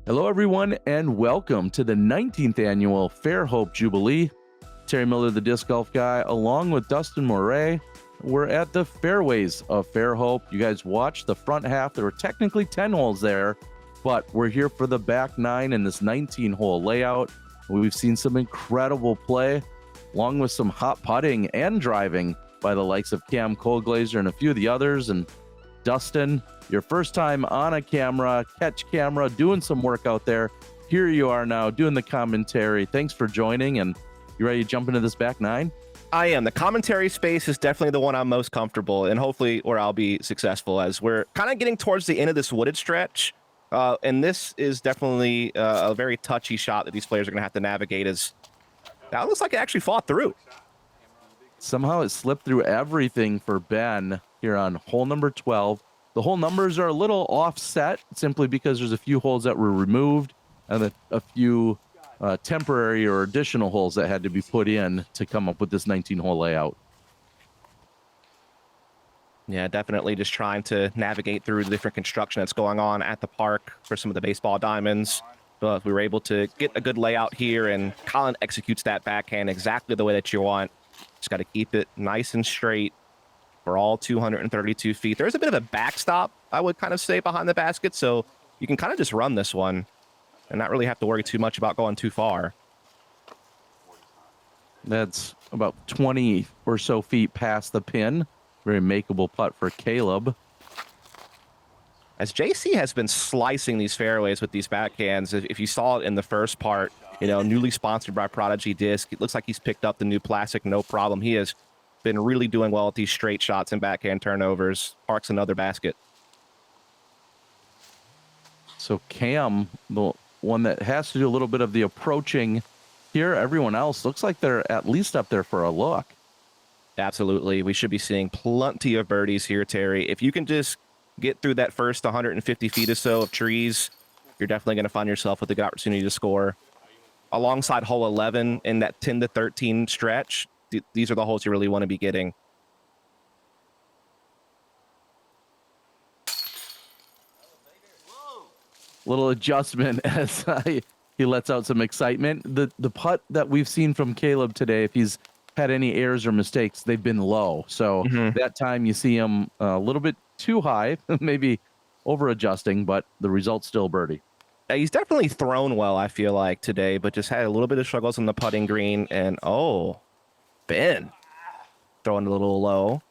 Hello, everyone, and welcome to the 19th Annual Fairhope Jubilee. Terry Miller, the disc golf guy, along with Dustin Mouret. We're at the Fairways of Fairhope. You guys watched the front half. There were technically 10 holes there, but we're here for the back 9 in this 19-hole layout. We've seen some incredible play, along with some hot putting and driving by the likes of Colglazier and a few of the others. And Dustin, your first time on a camera, catch camera, doing some work out there. Here you are now doing the commentary. Thanks for joining. And you ready to jump into this back 9? I am. The commentary space is definitely the one I'm most comfortable and hopefully where I'll be successful, as we're kind of getting towards the end of this wooded stretch. And this is definitely a very touchy shot that these players are going to have to navigate. As that looks like it actually fought through. Somehow it slipped through everything for Ben here on hole number 12. The hole numbers are a little offset simply because there's a few holes that were removed and a few temporary or additional holes that had to be put in to come up with this 19-hole layout. Yeah, definitely just trying to navigate through the different construction that's going on at the park for some of the baseball diamonds. But we were able to get a good layout here, and Colin executes that backhand exactly the way that you want. Just got to keep it nice and straight for all 232 feet. There's a bit of a backstop, I would kind of say, behind the basket, so you can kind of just run this one and not really have to worry too much about going too far. That's about 20 or so feet past the pin. Very makeable putt for Caleb. As JC has been slicing these fairways with these backhands, if you saw it in the first part, newly sponsored by Prodigy Disc, it looks like he's picked up the new Classic, no problem. He has been really doing well with these straight shots and backhand turnovers. Parks another basket. So Cam, the one that has to do a little bit of the approaching here. Everyone else looks like they're at least up there for a look. Absolutely. We should be seeing plenty of birdies here, Terry. If you can just get through that first 150 feet or so of trees, you're definitely going to find yourself with a good opportunity to score. Alongside hole 11 in that 10 to 13 stretch, these are the holes you really want to be getting. Little adjustment as he lets out some excitement. The putt that we've seen from Caleb today, if he's had any errors or mistakes, they've been low. So that time you see him a little bit too high, maybe over adjusting, but the result's still birdie. He's definitely thrown well, I feel like, today, but just had a little bit of struggles on the putting green. And Ben throwing a little low.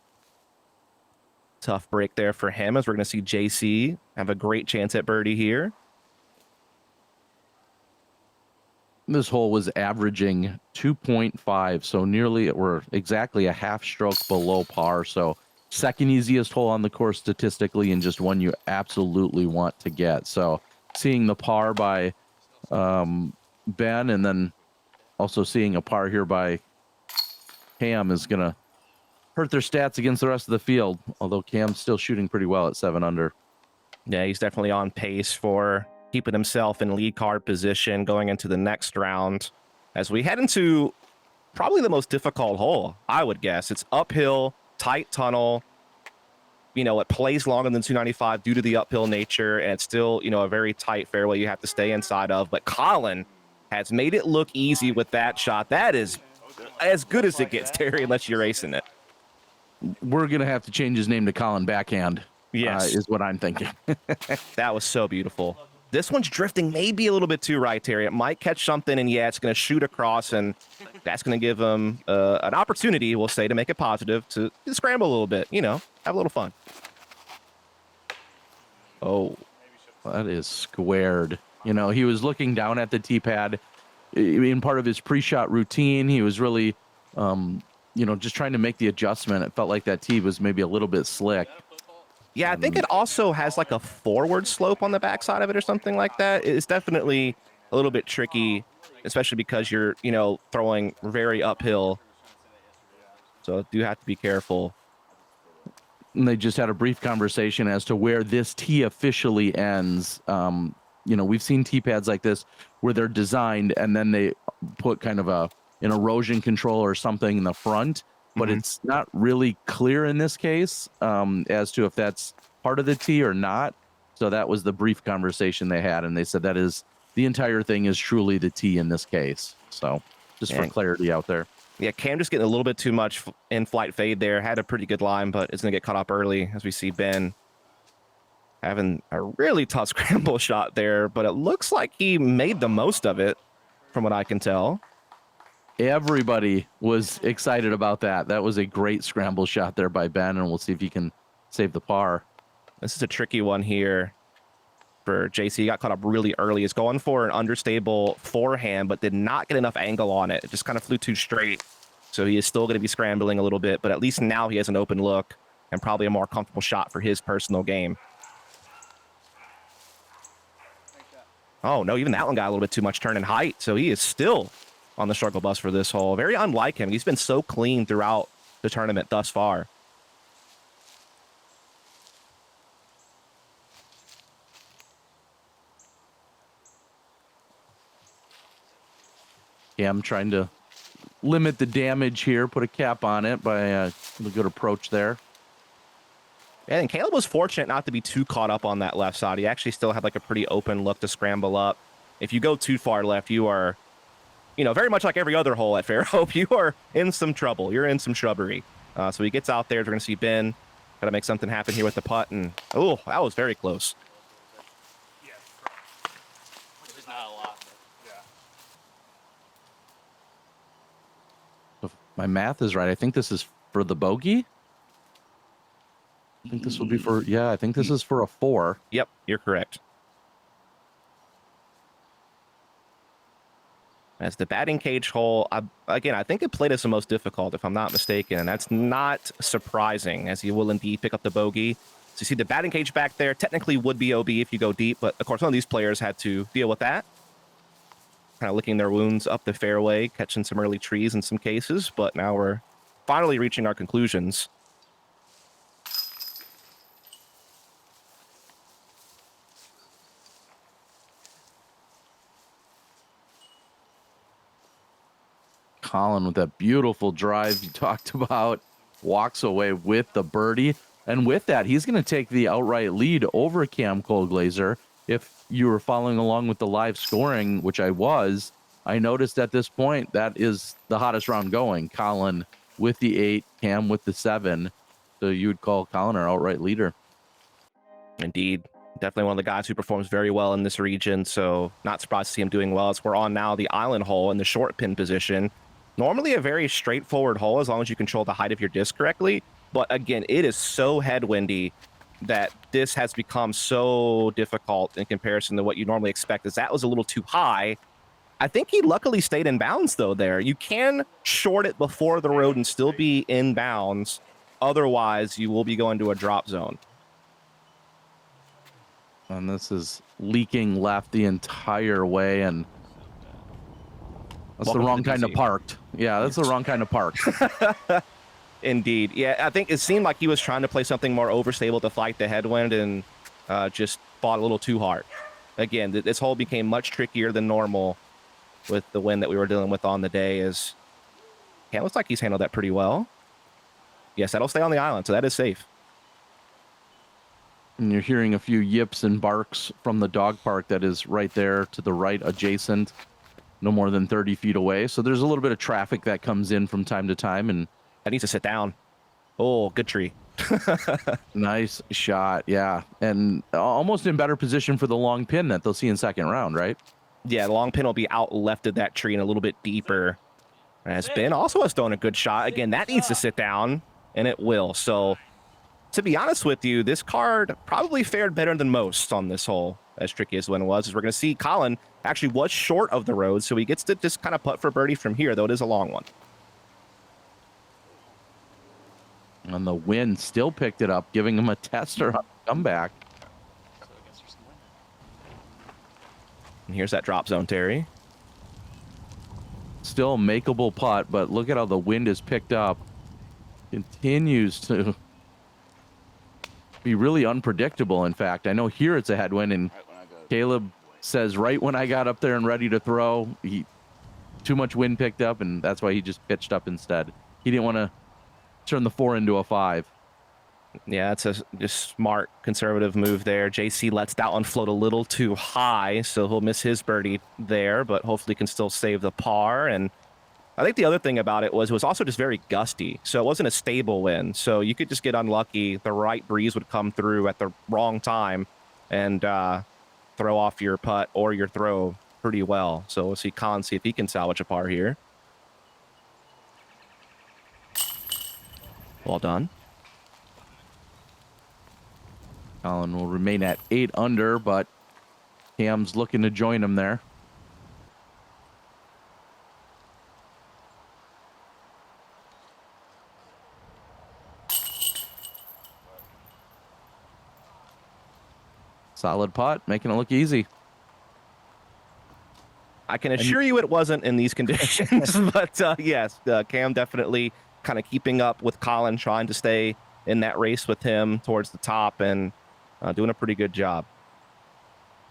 Tough break there for him, as we're going to see JC have a great chance at birdie here. This hole was averaging 2.5, so nearly or exactly a half stroke below par. So second easiest hole on the course statistically, and just one you absolutely want to get. So seeing the par by Ben, and then also seeing a par here by Cam is going to hurt their stats against the rest of the field, although Cam's still shooting pretty well at 7 under. Yeah, he's definitely on pace for keeping himself in lead card position going into the next round, as we head into probably the most difficult hole, I would guess. It's uphill, tight tunnel. It plays longer than 295 due to the uphill nature, and it's still, a very tight fairway you have to stay inside of. But Colin has made it look easy with that shot. That is as good as it gets, Terry, unless you're racing it. We're going to have to change his name to Colin Backhand. Yes. Is what I'm thinking. That was so beautiful. This one's drifting maybe a little bit too right, Terry. It might catch something, and it's going to shoot across, and that's going to give him an opportunity, we'll say, to make it positive, to scramble a little bit, have a little fun. Oh, that is squared. He was looking down at the tee pad in part of his pre-shot routine. He was really, just trying to make the adjustment. It felt like that tee was maybe a little bit slick. Yeah, I think it also has like a forward slope on the backside of it or something like that. It's definitely a little bit tricky, especially because you're, throwing very uphill. So do have to be careful. And they just had a brief conversation as to where this tee officially ends. We've seen tee pads like this where they're designed and then they put kind of an erosion control or something in the front. But it's not really clear in this case as to if that's part of the tee or not. So that was the brief conversation they had, and they said that is the entire thing is truly the tee in this case. So just for clarity out there. Yeah, Cam just getting a little bit too much in-flight fade there. Had a pretty good line, but it's going to get caught up early as we see Ben having a really tough scramble shot there, but it looks like he made the most of it from what I can tell. Everybody was excited about that. That was a great scramble shot there by Ben, and we'll see if he can save the par. This is a tricky one here for JC. He got caught up really early. He's going for an understable forehand, but did not get enough angle on it. It just kind of flew too straight. So he is still going to be scrambling a little bit, but at least now he has an open look and probably a more comfortable shot for his personal game. Oh, no, even that one got a little bit too much turn and height. So he is still on the struggle bus for this hole. Very unlike him. He's been so clean throughout the tournament thus far. Yeah, I'm trying to limit the damage here, put a cap on it by a good approach there. And Caleb was fortunate not to be too caught up on that left side. He actually still had like a pretty open look to scramble up. If you go too far left, you are, you know, very much like every other hole at Fairhope, you are in some trouble. You're in some shrubbery. So he gets out there. We're going to see Ben got to make something happen here with the putt. And, oh, that was very close. Which is not a lot, but yeah. If my math is right, I think this is for the bogey. I think this will be for, yeah, I think this is for a 4. Yep, you're correct. As the batting cage hole, again, I think it played as the most difficult, if I'm not mistaken. And that's not surprising, as you will indeed pick up the bogey. So you see the batting cage back there, technically would be OB if you go deep, but of course, some of these players had to deal with that. Kind of licking their wounds up the fairway, catching some early trees in some cases, but now we're finally reaching our conclusions. Colin with that beautiful drive you talked about, walks away with the birdie. And with that, he's going to take the outright lead over Cam Colglazier. If you were following along with the live scoring, which I was, I noticed at this point that is the hottest round going. Colin with the 8, Cam with the 7. So you would call Colin our outright leader. Indeed. Definitely one of the guys who performs very well in this region. So not surprised to see him doing well, as we're on now the island hole in the short pin position. Normally a very straightforward hole as long as you control the height of your disc correctly. But again, it is so headwindy that this has become so difficult in comparison to what you normally expect, as that was a little too high. I think he luckily stayed in bounds, though, there. You can short it before the road and still be in bounds. Otherwise, you will be going to a drop zone. And this is leaking left the entire way, and that's the wrong kind of parked. Yeah, that's the wrong kind of parked. Indeed. Yeah, I think it seemed like he was trying to play something more overstable to fight the headwind and just fought a little too hard. Again, this hole became much trickier than normal with the wind that we were dealing with on the day. As yeah, it looks like he's handled that pretty well. Yes, that'll stay on the island, so that is safe. And you're hearing a few yips and barks from the dog park that is right there to the right, adjacent, no more than 30 feet away. So there's a little bit of traffic that comes in from time to time, and that needs to sit down. Oh, good tree. Nice shot, yeah. And almost in better position for the long pin that they'll see in second round, right? Yeah, the long pin will be out left of that tree and a little bit deeper. As Ben also has thrown a good shot. Again, that needs to sit down, and it will. So, to be honest with you, this card probably fared better than most on this hole, as tricky as the one was. As we're going to see, Colin actually was short of the road, so he gets to just kind of putt for birdie from here, though it is a long one. And the wind still picked it up, giving him a tester on the comeback. And here's that drop zone, Terry. Still a makeable putt, but look at how the wind is picked up. Continues to be really unpredictable, in fact. I know here it's a headwind, and Caleb says right when I got up there and ready to throw, too much wind picked up, and that's why he just pitched up instead. He didn't want to turn the 4 into a 5. Yeah, it's a just smart conservative move there. JC lets that one float a little too high, so he'll miss his birdie there, but hopefully can still save the par. And I think the other thing about it was also just very gusty, so it wasn't a stable wind. So you could just get unlucky. The right breeze would come through at the wrong time and throw off your putt or your throw pretty well. So we'll see Colin see if he can salvage a par here. Well done. Colin will remain at 8 under, but Cam's looking to join him there. Solid putt, making it look easy. I can assure you it wasn't in these conditions, but yes, Cam definitely kind of keeping up with Colin, trying to stay in that race with him towards the top and doing a pretty good job.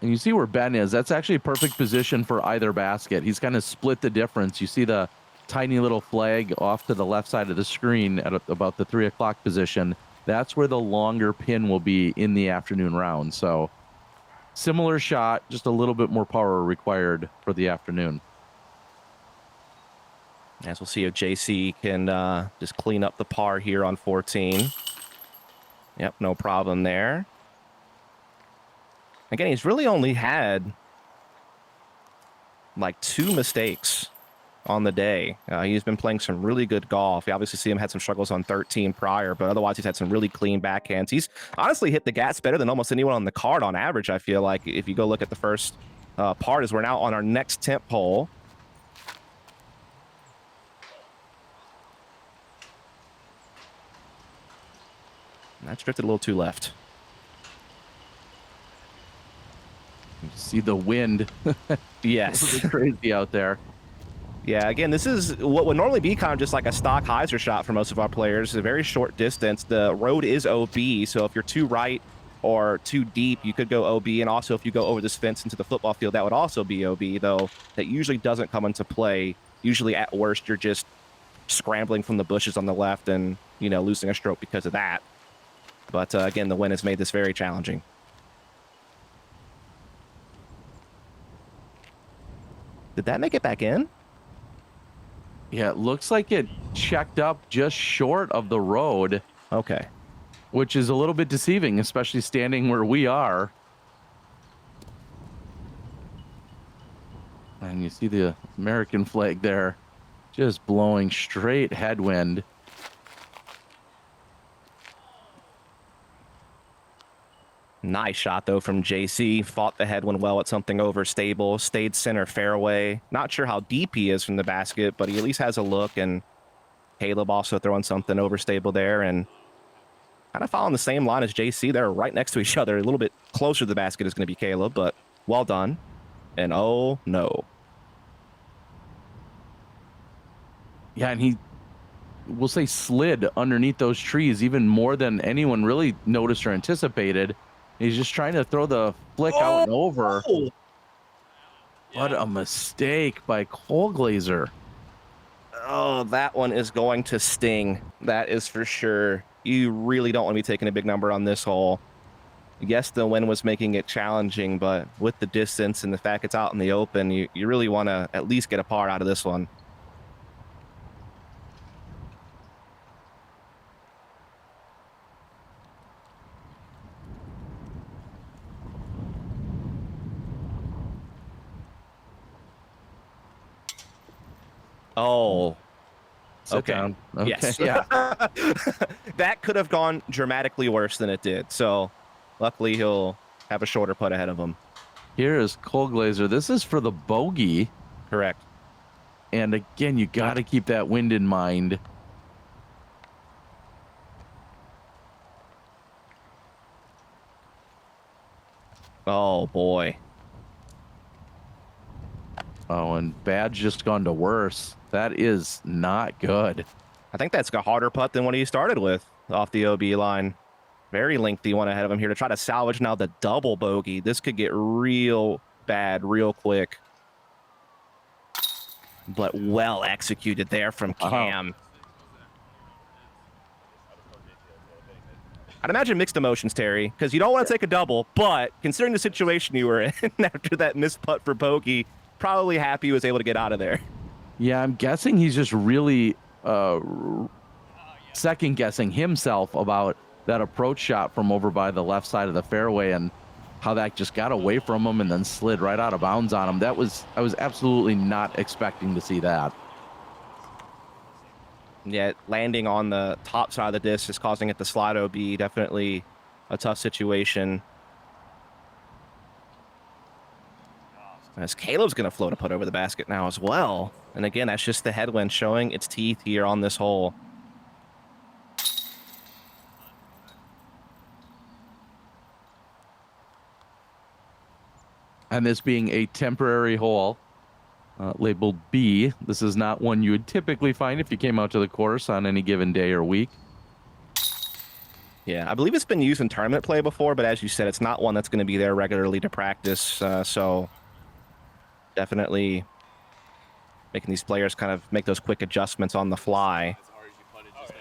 And you see where Ben is. That's actually a perfect position for either basket. He's kind of split the difference. You see the tiny little flag off to the left side of the screen at about the 3 o'clock position. That's where the longer pin will be in the afternoon round. So similar shot, just a little bit more power required for the afternoon. As we'll see if JC can just clean up the par here on 14. Yep, no problem there. Again, he's really only had like 2 mistakes on the day. He's been playing some really good golf. You obviously see him had some struggles on 13 prior, but otherwise he's had some really clean backhands. He's honestly hit the gats better than almost anyone on the card on average, I feel like. If you go look at the first part, as we're now on our next temp hole. That's drifted a little too left. You see the wind. Yes. It's crazy out there. Yeah, again, this is what would normally be kind of just like a stock hyzer shot for most of our players. A very short distance. The road is OB, so if you're too right or too deep, you could go OB. And also, if you go over this fence into the football field, that would also be OB, though that usually doesn't come into play. Usually, at worst, you're just scrambling from the bushes on the left and, you know, losing a stroke because of that. But again, the wind has made this very challenging. Did that make it back in? Yeah, it looks like it checked up just short of the road. Okay. Which is a little bit deceiving, especially standing where we are. And you see the American flag there, just blowing straight headwind. Nice shot, though, from JC. Fought the headwind well at something overstable. Stayed center fairway. Not sure how deep he is from the basket, but he at least has a look. And Caleb also throwing something overstable there. And kind of following the same line as JC. They're right next to each other. A little bit closer to the basket is going to be Caleb, but well done. And oh, no. Yeah, and he, we'll say, slid underneath those trees even more than anyone really noticed or anticipated. He's just trying to throw the flick out and over. What a mistake by Colglazier. Oh, that one is going to sting. That is for sure. You really don't want to be taking a big number on this hole. Yes, the wind was making it challenging, but with the distance and the fact it's out in the open, you really want to at least get a par out of this one. Oh, Sit okay. down. Okay. Yes. Yeah. That could have gone dramatically worse than it did. So luckily he'll have a shorter putt ahead of him. Here is Colglazier. This is for the bogey. Correct. And again, you got to keep that wind in mind. Oh, boy. Oh, and bad's just gone to worse. That is not good. I think that's a harder putt than what he started with off the OB line. Very lengthy one ahead of him here to try to salvage now the double bogey. This could get real bad real quick. But well executed there from Cam. I'd imagine mixed emotions, Terry, because you don't want to take a double, but considering the situation you were in after that missed putt for bogey, probably happy he was able to get out of there. Yeah, I'm guessing he's just really second guessing himself about that approach shot from over by the left side of the fairway and how that just got away from him and then slid right out of bounds on him. I was absolutely not expecting to see that. Yeah, landing on the top side of the disc is causing it to slide OB. Definitely a tough situation. As Caleb's going to float a putt over the basket now as well. And again, that's just the headwind showing its teeth here on this hole. And this being a temporary hole, labeled B, this is not one you would typically find if you came out to the course on any given day or week. Yeah, I believe it's been used in tournament play before, but as you said, it's not one that's going to be there regularly to practice. So definitely making these players kind of make those quick adjustments on the fly.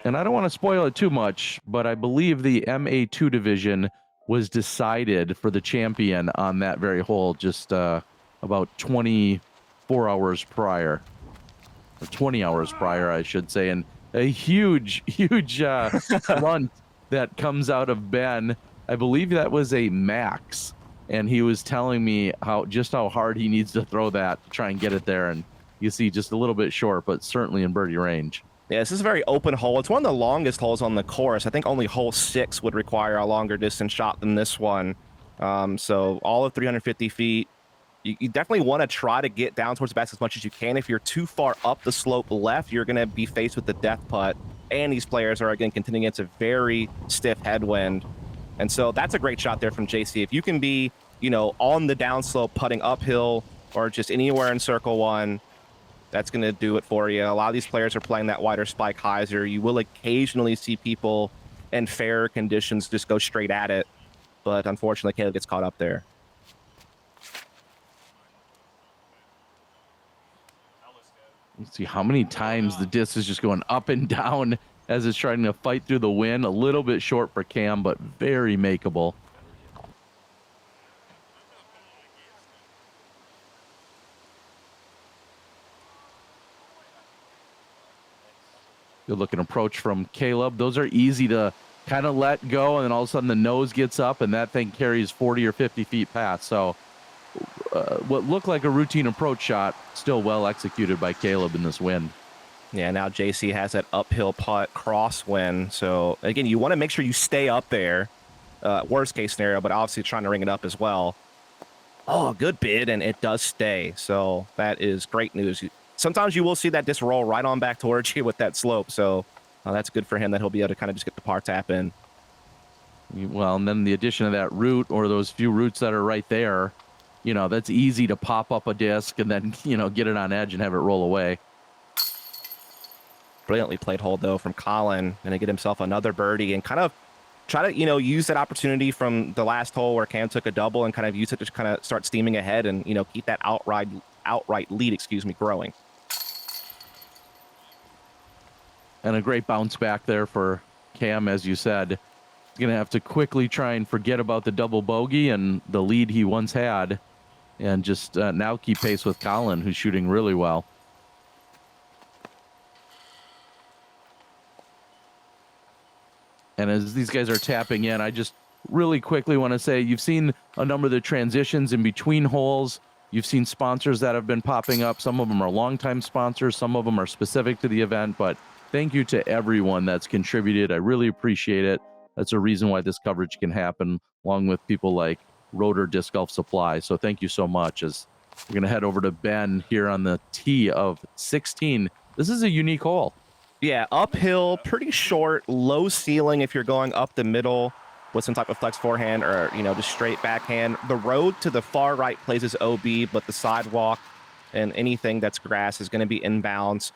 And I don't want to spoil it too much, but I believe the MA2 division was decided for the champion on that very hole just about 24 hours prior, or 20 hours prior, I should say. And a huge run that comes out of Ben. I believe that was a max, and he was telling me how hard he needs to throw that to try and get it there. And you see just a little bit short, but certainly in birdie range. Yeah, this is a very open hole. It's one of the longest holes on the course. I think only hole 6 would require a longer distance shot than this one. So all of 350 feet. You definitely want to try to get down towards the basket as much as you can. If you're too far up the slope left, you're going to be faced with the death putt. And these players are, again, contending against a very stiff headwind. And so that's a great shot there from JC. If you can be, on the downslope, putting uphill or just anywhere in circle 1, that's going to do it for you. A lot of these players are playing that wider spike hyzer. You will occasionally see people in fair conditions just go straight at it. But unfortunately, Caleb gets caught up there. Let's see how many times the disc is just going up and down as it's trying to fight through the wind. A little bit short for Cam, but very makeable. Good looking approach from Caleb. Those are easy to kind of let go, and then all of a sudden the nose gets up and that thing carries 40 or 50 feet past. So what looked like a routine approach shot, still well executed by Caleb in this wind. Yeah, now JC has that uphill putt crosswind. So again, you want to make sure you stay up there. Worst case scenario, but obviously trying to ring it up as well. Oh, good bid, and it does stay. So that is great news. Sometimes you will see that disc roll right on back towards you with that slope. So that's good for him that he'll be able to kind of just get the par tap in. Well, and then the addition of that root or those few roots that are right there, that's easy to pop up a disc and then, get it on edge and have it roll away. Brilliantly played hole, though, from Colin. Going to get himself another birdie and kind of try to, use that opportunity from the last hole where Cam took a double and kind of use it to kind of start steaming ahead and, keep that outright lead, growing. And a great bounce back there for Cam, as you said. He's going to have to quickly try and forget about the double bogey and the lead he once had and just now keep pace with Colin, who's shooting really well. And as these guys are tapping in, I just really quickly want to say you've seen a number of the transitions in between holes. You've seen sponsors that have been popping up. Some of them are longtime sponsors. Some of them are specific to the event. But thank you to everyone that's contributed. I really appreciate it. That's a reason why this coverage can happen, along with people like Rotor Disc Golf Supply. So thank you so much. As we're going to head over to Ben here on the tee of 16. This is a unique hole. Yeah, uphill, pretty short, low ceiling if you're going up the middle with some type of flex forehand or, just straight backhand. The road to the far right plays as OB, but the sidewalk and anything that's grass is going to be inbounds.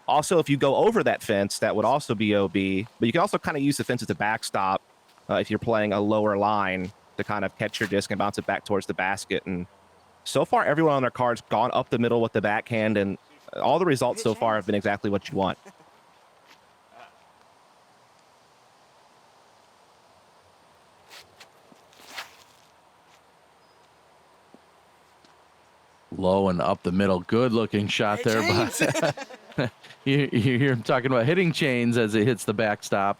Also, if you go over that fence, that would also be OB, but you can also kind of use the fence as a backstop if you're playing a lower line to kind of catch your disc and bounce it back towards the basket. And so far, everyone on their card's gone up the middle with the backhand, and all the results so far have been exactly what you want. Low and up the middle. Good looking shot there. But you hear him talking about hitting chains as it hits the backstop.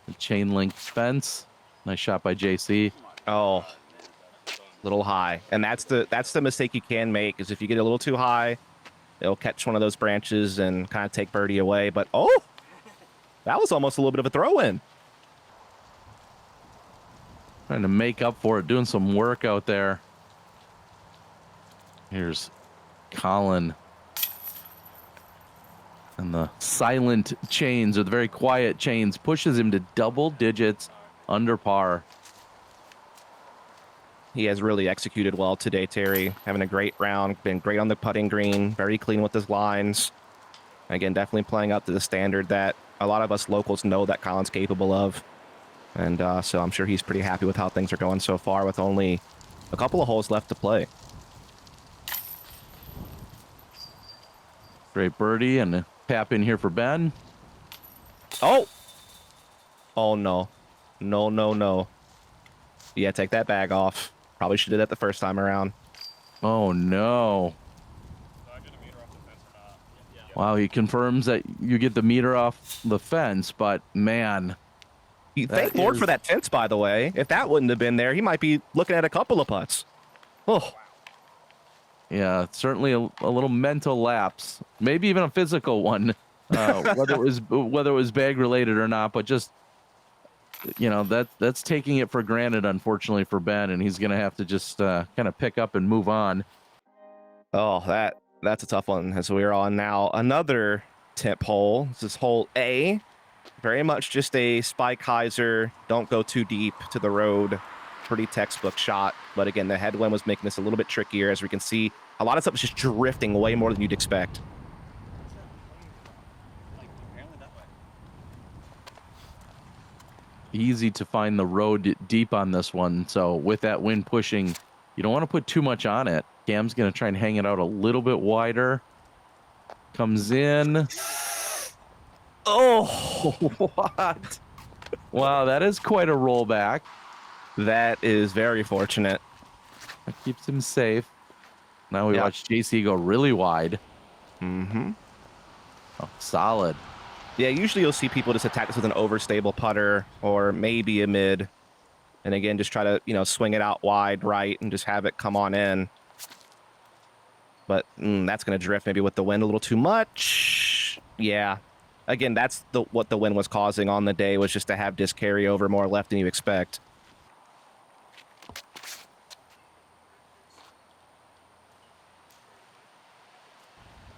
The chain link fence. Nice shot by JC. Oh, little high. And that's the mistake you can make, is if you get a little too high, it'll catch one of those branches and kind of take birdie away. But oh, that was almost a little bit of a throw in. Trying to make up for it, doing some work out there. Here's Colin. And the silent chains, or the very quiet chains, pushes him to double digits under par. He has really executed well today, Terry. Having a great round, been great on the putting green, very clean with his lines. Again, definitely playing up to the standard that a lot of us locals know that Colin's capable of. And so I'm sure he's pretty happy with how things are going so far, with only a couple of holes left to play. Great birdie and a tap in here for Ben. Oh! Oh, no. No, no, no. Yeah, take that bag off. Probably should have did that the first time around. Oh, no. Wow, he confirms that you get the meter off the fence, but man. Thank Lord for that fence, by the way. If that wouldn't have been there, he might be looking at a couple of putts. Oh. Yeah, certainly a little mental lapse, maybe even a physical one, whether it was bag related or not. But just, you know, that's taking it for granted, unfortunately, for Ben, and he's gonna have to just kind of pick up and move on. Oh, that's a tough one. As we're on now another tip hole. This is hole A. Very much just a spike hyzer. Don't go too deep to the road. Pretty textbook shot. But again, the headwind was making this a little bit trickier. As we can see, a lot of stuff is just drifting way more than you'd expect. Easy to find the road deep on this one. So with that wind pushing, you don't want to put too much on it. Cam's going to try and hang it out a little bit wider. Comes in. Oh, what? Wow, that is quite a rollback. that is very fortunate. That keeps him safe. Now we watch JC go really wide. Mm-hmm. Oh, solid. Yeah, usually you'll see people just attack this with an overstable putter or maybe a mid. And again, just try to, swing it out wide right and just have it come on in. But that's going to drift maybe with the wind a little too much. Yeah. Again, that's what the wind was causing on the day, was just to have disc carry over more left than you expect.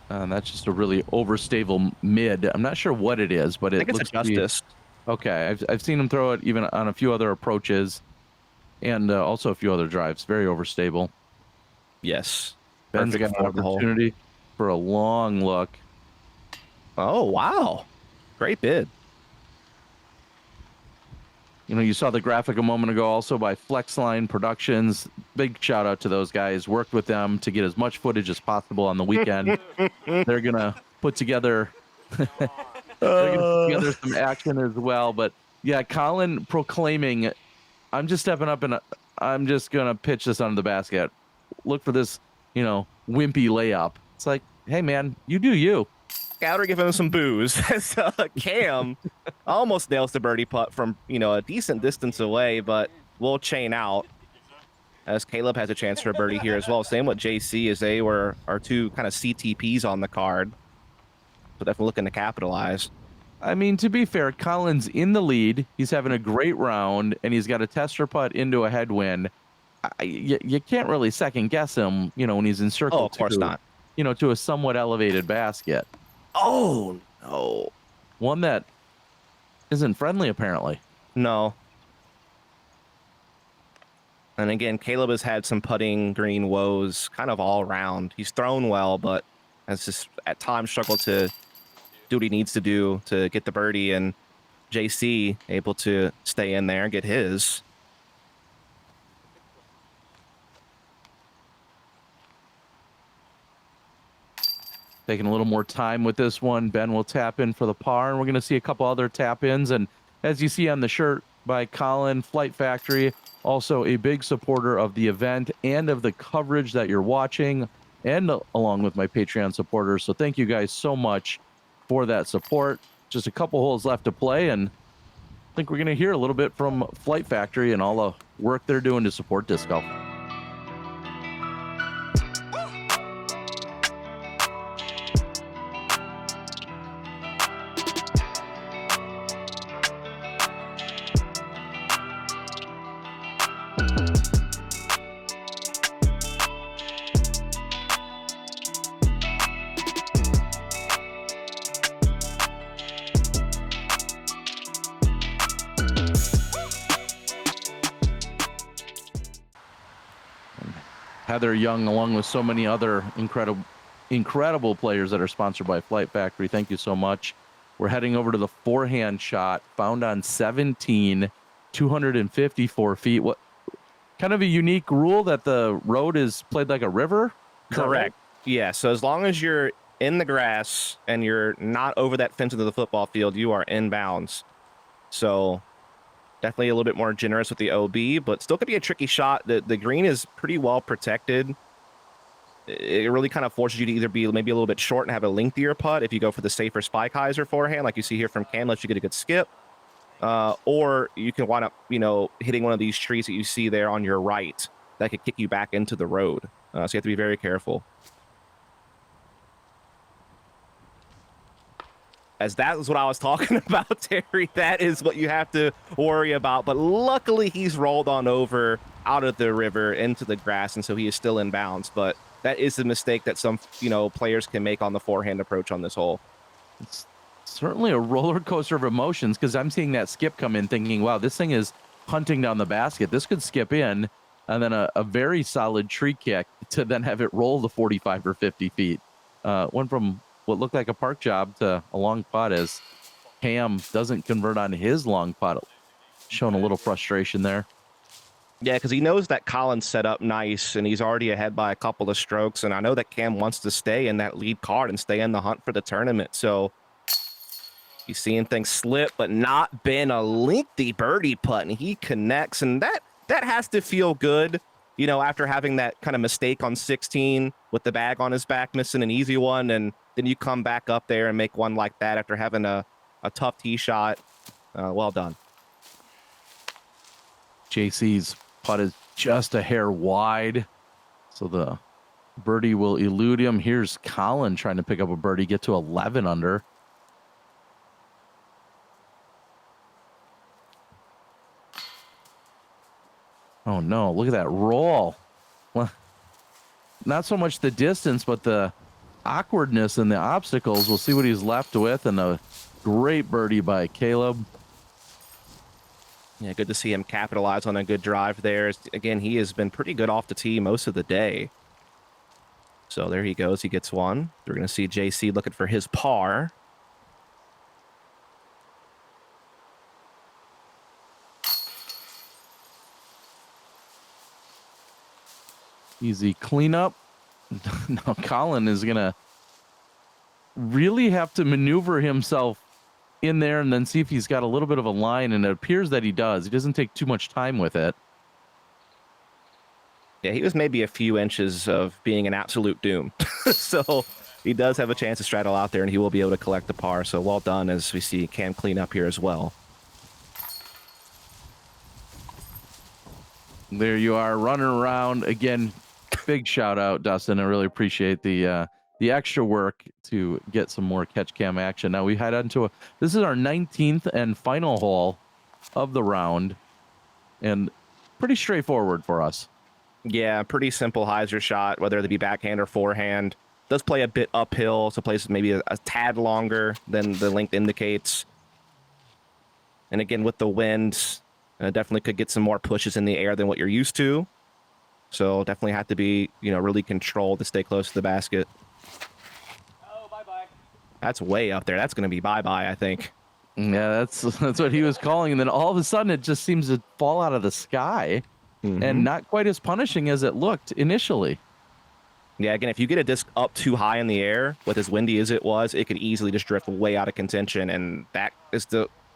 That's just a really overstable mid. I'm not sure what it is, but I think looks it's a Justice. Okay, I've seen him throw it even on a few other approaches, and also a few other drives. Very overstable. Yes. Ben's got an opportunity for a long look. Oh, wow. Great bid. You saw the graphic a moment ago also by Flexline Productions. Big shout out to those guys. Worked with them to get as much footage as possible on the weekend. They're going to put together some action as well. But yeah, Colin proclaiming, I'm just stepping up and I'm just going to pitch this under the basket. Look for this, wimpy layup. It's like, hey man, you do you. Scouter giving him some booze. So Cam almost nails the birdie putt from, a decent distance away, but will chain out as Caleb has a chance for a birdie here as well. Same with JC, as they are two kind of CTPs on the card. So definitely looking to capitalize. I mean, to be fair, Colin's in the lead. He's having a great round, and he's got a tester putt into a headwind. You can't really second guess him, when he's in circle. Oh, of course not. To a somewhat elevated basket. Oh, no. One that isn't friendly, apparently. No. And again, Caleb has had some putting green woes kind of all around. He's thrown well, but has just at times struggled to do what he needs to do to get the birdie. And JC able to stay in there and get his. Taking a little more time with this one. Ben will tap in for the par, and we're going to see a couple other tap ins. And as you see on the shirt by Colin, Flight Factory, also a big supporter of the event and of the coverage that you're watching and along with my Patreon supporters. So thank you guys so much for that support. Just a couple holes left to play, and I think we're going to hear a little bit from Flight Factory and all the work they're doing to support disc golf. Heather Young, along with so many other incredible players that are sponsored by Flight Factory. Thank you so much. We're heading over to the forehand shot, found on 17, 254 feet. What kind of a unique rule that the road is played like a river? Correct. Yeah. So as long as you're in the grass and you're not over that fence into the football field, you are in bounds. So definitely a little bit more generous with the OB, but still could be a tricky shot. The green is pretty well protected. It really kind of forces you to either be maybe a little bit short and have a lengthier putt if you go for the safer Spikeiser forehand, like you see here from Cam, lets you get a good skip. Or you can wind up, hitting one of these trees that you see there on your right that could kick you back into the road. So you have to be very careful. As that is what I was talking about, Terry. That is what you have to worry about. But luckily, he's rolled on over out of the river into the grass, and so he is still in bounds. But that is the mistake that some, players can make on the forehand approach on this hole. It's certainly a roller coaster of emotions, because I'm seeing that skip come in thinking, wow, this thing is hunting down the basket. This could skip in, and then a very solid tree kick to then have it roll the 45 or 50 feet. Went from what looked like a park job to a long putt, as Cam doesn't convert on his long putt. Showing a little frustration there. Yeah, because he knows that Colin's set up nice, and he's already ahead by a couple of strokes. And I know that Cam wants to stay in that lead card and stay in the hunt for the tournament. So he's seeing things slip, but not been a lengthy birdie putt, and he connects. And that has to feel good, after having that kind of mistake on 16 with the bag on his back, missing an easy one, and then you come back up there and make one like that after having a tough tee shot. Well done. JC's putt is just a hair wide, so the birdie will elude him. Here's Colin trying to pick up a birdie, get to 11 under. Oh no, look at that roll. Well, not so much the distance, but the awkwardness and the obstacles. We'll see what he's left with, and a great birdie by Caleb. Yeah, good to see him capitalize on a good drive there. Again, he has been pretty good off the tee most of the day. So there he goes. He gets one. We're going to see JC looking for his par. Easy cleanup. Now Colin is going to really have to maneuver himself in there and then see if he's got a little bit of a line, and it appears that he does. He doesn't take too much time with it. Yeah, he was maybe a few inches of being an absolute doom. So he does have a chance to straddle out there, and he will be able to collect the par. So well done, as we see Cam clean up here as well. There you are, running around again. Big shout out, Dustin. I really appreciate the extra work to get some more catch cam action. Now we head on to this is our 19th and final hole of the round, and pretty straightforward for us. Yeah, pretty simple hyzer shot, whether it be backhand or forehand. Does play a bit uphill, so plays maybe a tad longer than the length indicates. And again, with the wind, definitely could get some more pushes in the air than what you're used to. So definitely have to be, really controlled to stay close to the basket. Oh, bye-bye. That's way up there. That's going to be bye-bye, I think. Yeah, that's what he was calling. And then all of a sudden, it just seems to fall out of the sky, and not quite as punishing as it looked initially. Yeah, again, if you get a disc up too high in the air, with as windy as it was, it could easily just drift way out of contention, and that is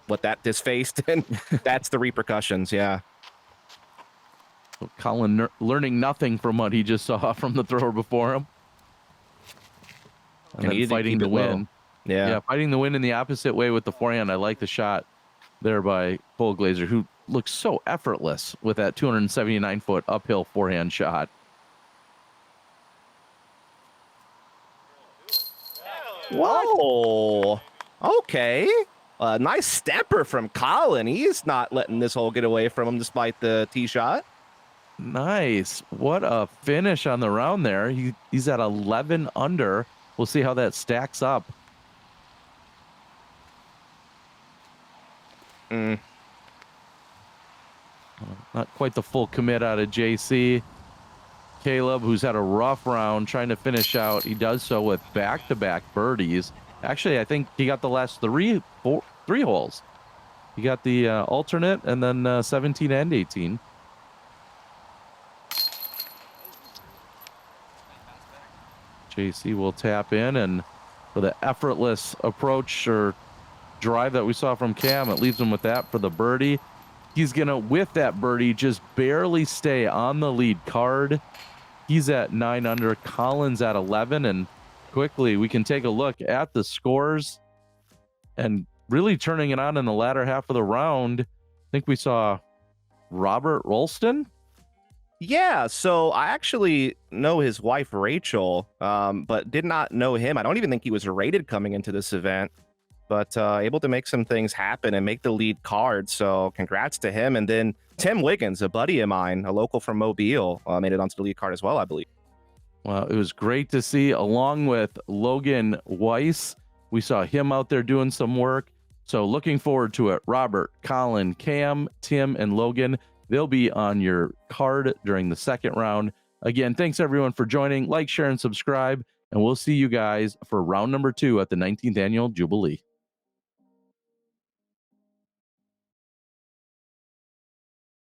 what that disc faced, and that's the repercussions, yeah. So Colin learning nothing from what he just saw from the thrower before him. And And then he did fighting keep the it low. wind. Yeah. Yeah, fighting the wind in the opposite way with the forehand. I like the shot there by Colglazier, who looks so effortless with that 279-foot uphill forehand shot. Whoa. Okay. Nice stepper from Colin. He's not letting this hole get away from him despite the tee shot. Nice. What a finish on the round there. He's at 11 under. We'll see how that stacks up. Not quite the full commit out of JC. Caleb, who's had a rough round trying to finish out, he does so with back-to-back birdies. Actually, I think he got the last three holes. He got the alternate and then 17 and 18. JC will tap in, and for the effortless approach or drive that we saw from Cam, it leaves him with that for the birdie. He's gonna, with that birdie, just barely stay on the lead card. He's at 9 under. Colin's at 11, and quickly we can take a look at the scores and really turning it on in the latter half of the round. I think we saw Robert Rolston. Yeah, so I actually know his wife, Rachel, but did not know him. I don't even think he was rated coming into this event, but able to make some things happen and make the lead card. So congrats to him. And then Tim Wiggins, a buddy of mine, a local from Mobile, made it onto the lead card as well, I believe. Well, it was great to see, along with Logan Weiss. We saw him out there doing some work. So looking forward to it. Robert, Colin, Cam, Tim, and Logan, they'll be on your card during the second round. Again, thanks everyone for joining. Like, share, and subscribe. And we'll see you guys for round number 2 at the 19th Annual Jubilee.